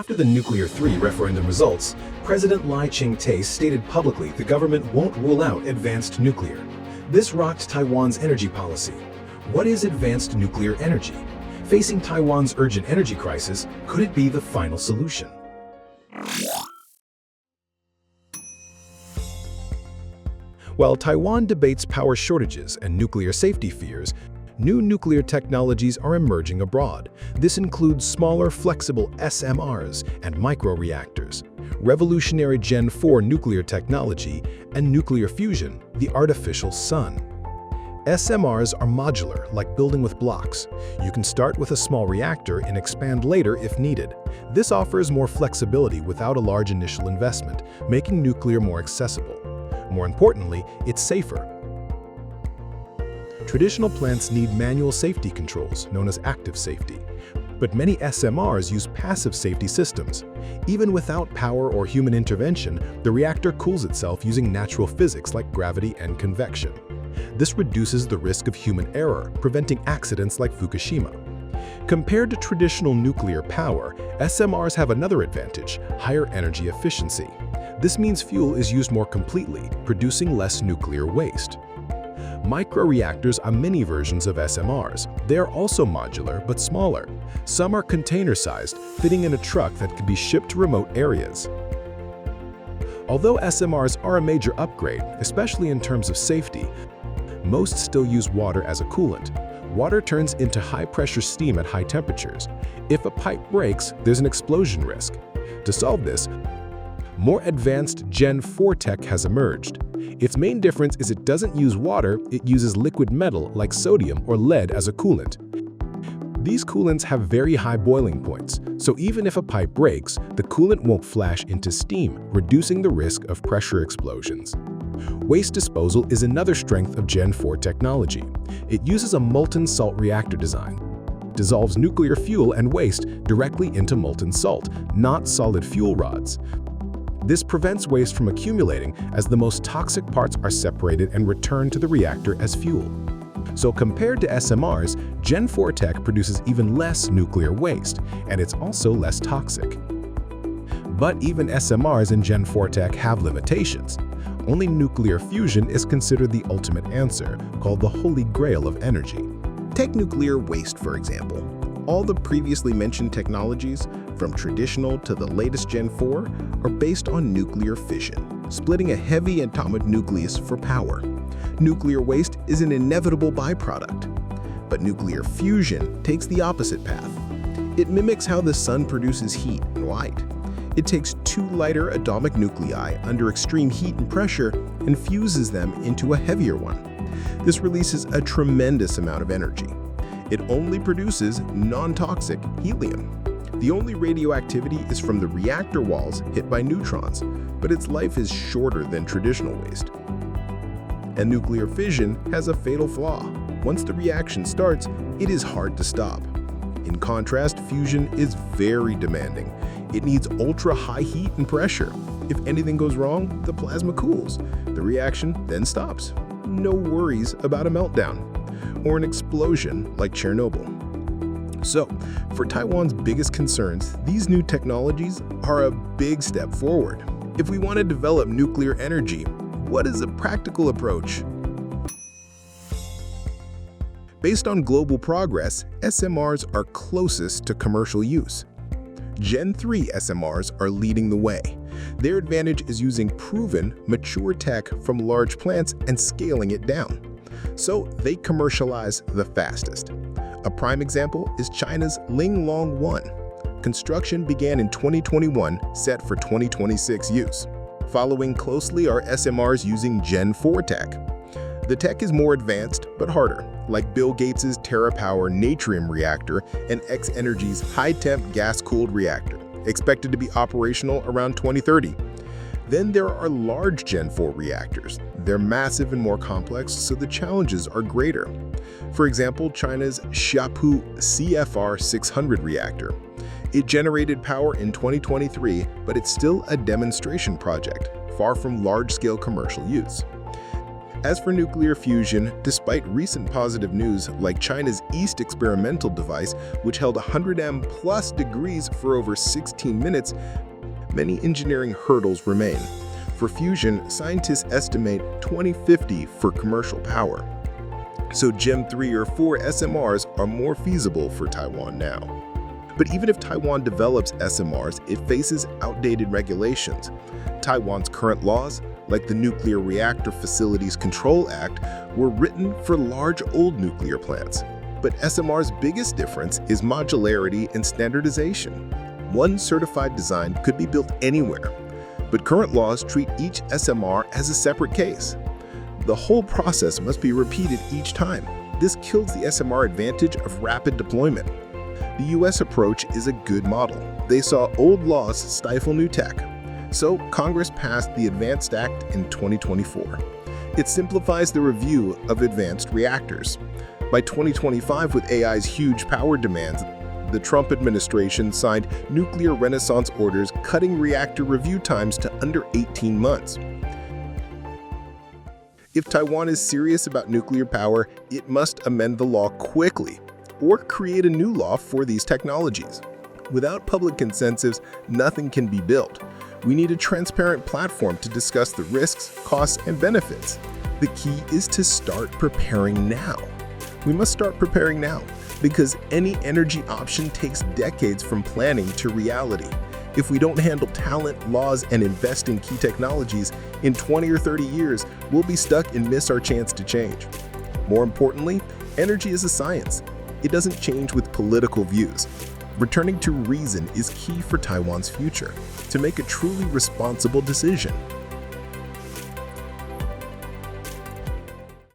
After the Nuclear 3 referendum results, President Lai Ching-te stated publicly the government won't rule out advanced nuclear. This rocked Taiwan's energy policy. What is advanced nuclear energy? Facing Taiwan's urgent energy crisis, could it be the final solution? While Taiwan debates power shortages and nuclear safety fears, new nuclear technologies are emerging abroad. This includes smaller, flexible SMRs and microreactors, revolutionary Gen 4 nuclear technology, and nuclear fusion, the artificial sun. SMRs are modular, like building with blocks. You can start with a small reactor and expand later if needed. This offers more flexibility without a large initial investment, making nuclear more accessible. More importantly, it's safer. Traditional plants need manual safety controls, known as active safety. But many SMRs use passive safety systems. Even without power or human intervention, the reactor cools itself using natural physics like gravity and convection. This reduces the risk of human error, preventing accidents like Fukushima. Compared to traditional nuclear power, SMRs have another advantage: higher energy efficiency. This means fuel is used more completely, producing less nuclear waste. Microreactors are mini versions of SMRs. They are also modular, but smaller. Some are container-sized, fitting in a truck that can be shipped to remote areas. Although SMRs are a major upgrade, especially in terms of safety, most still use water as a coolant. Water turns into high-pressure steam at high temperatures. If a pipe breaks, there's an explosion risk. To solve this, more advanced Gen 4 tech has emerged. Its main difference is it doesn't use water, it uses liquid metal like sodium or lead as a coolant. These coolants have very high boiling points, so even if a pipe breaks, the coolant won't flash into steam, reducing the risk of pressure explosions. Waste disposal is another strength of Gen 4 technology. It uses a molten salt reactor design. Dissolves nuclear fuel and waste directly into molten salt, not solid fuel rods. This prevents waste from accumulating as the most toxic parts are separated and returned to the reactor as fuel. So compared to SMRs, Gen 4 tech produces even less nuclear waste, and it's also less toxic. But even SMRs and Gen 4 tech have limitations. Only nuclear fusion is considered the ultimate answer, called the holy grail of energy. Take nuclear waste, for example. All the previously mentioned technologies, from traditional to the latest Gen 4, are based on nuclear fission, splitting a heavy atomic nucleus for power. Nuclear waste is an inevitable byproduct. But nuclear fusion takes the opposite path. It mimics how the sun produces heat and light. It takes two lighter atomic nuclei under extreme heat and pressure and fuses them into a heavier one. This releases a tremendous amount of energy. It only produces non-toxic helium. The only radioactivity is from the reactor walls hit by neutrons, but its life is shorter than traditional waste. And nuclear fission has a fatal flaw. Once the reaction starts, it is hard to stop. In contrast, fusion is very demanding. It needs ultra-high heat and pressure. If anything goes wrong, the plasma cools. The reaction then stops. No worries about a meltdown or an explosion like Chernobyl. So, for Taiwan's biggest concerns, these new technologies are a big step forward. If we want to develop nuclear energy, what is a practical approach? Based on global progress, SMRs are closest to commercial use. Gen 3 SMRs are leading the way. Their advantage is using proven, mature tech from large plants and scaling it down. So they commercialize the fastest. A prime example is China's Linglong 1. Construction began in 2021, set for 2026 use. Following closely are SMRs using Gen 4 tech. The tech is more advanced, but harder, like Bill Gates' TerraPower Natrium reactor and X-Energy's high-temp gas-cooled reactor, expected to be operational around 2030. Then there are large Gen 4 reactors. They're massive and more complex, so the challenges are greater. For example, China's Xiapu CFR 600 reactor. It generated power in 2023, but it's still a demonstration project, far from large-scale commercial use. As for nuclear fusion, despite recent positive news like China's EAST experimental device, which held 100 plus degrees for over 16 minutes, many engineering hurdles remain. For fusion, scientists estimate 2050 for commercial power. So Gen 3 or 4 SMRs are more feasible for Taiwan now. But even if Taiwan develops SMRs, it faces outdated regulations. Taiwan's current laws, like the Nuclear Reactor Facilities Control Act, were written for large old nuclear plants. But SMR's biggest difference is modularity and standardization. One certified design could be built anywhere, but current laws treat each SMR as a separate case. The whole process must be repeated each time. This kills the SMR advantage of rapid deployment. The US approach is a good model. They saw old laws stifle new tech. So Congress passed the Advanced Act in 2024. It simplifies the review of advanced reactors. By 2025, with AI's huge power demands, the Trump administration signed nuclear renaissance orders, cutting reactor review times to under 18 months. If Taiwan is serious about nuclear power, it must amend the law quickly or create a new law for these technologies. Without public consensus, nothing can be built. We need a transparent platform to discuss the risks, costs, and benefits. The key is to start preparing now. We must start preparing now, because any energy option takes decades from planning to reality. If we don't handle talent, laws, and invest in key technologies, in 20 or 30 years, we'll be stuck and miss our chance to change. More importantly, energy is a science. It doesn't change with political views. Returning to reason is key for Taiwan's future, to make a truly responsible decision.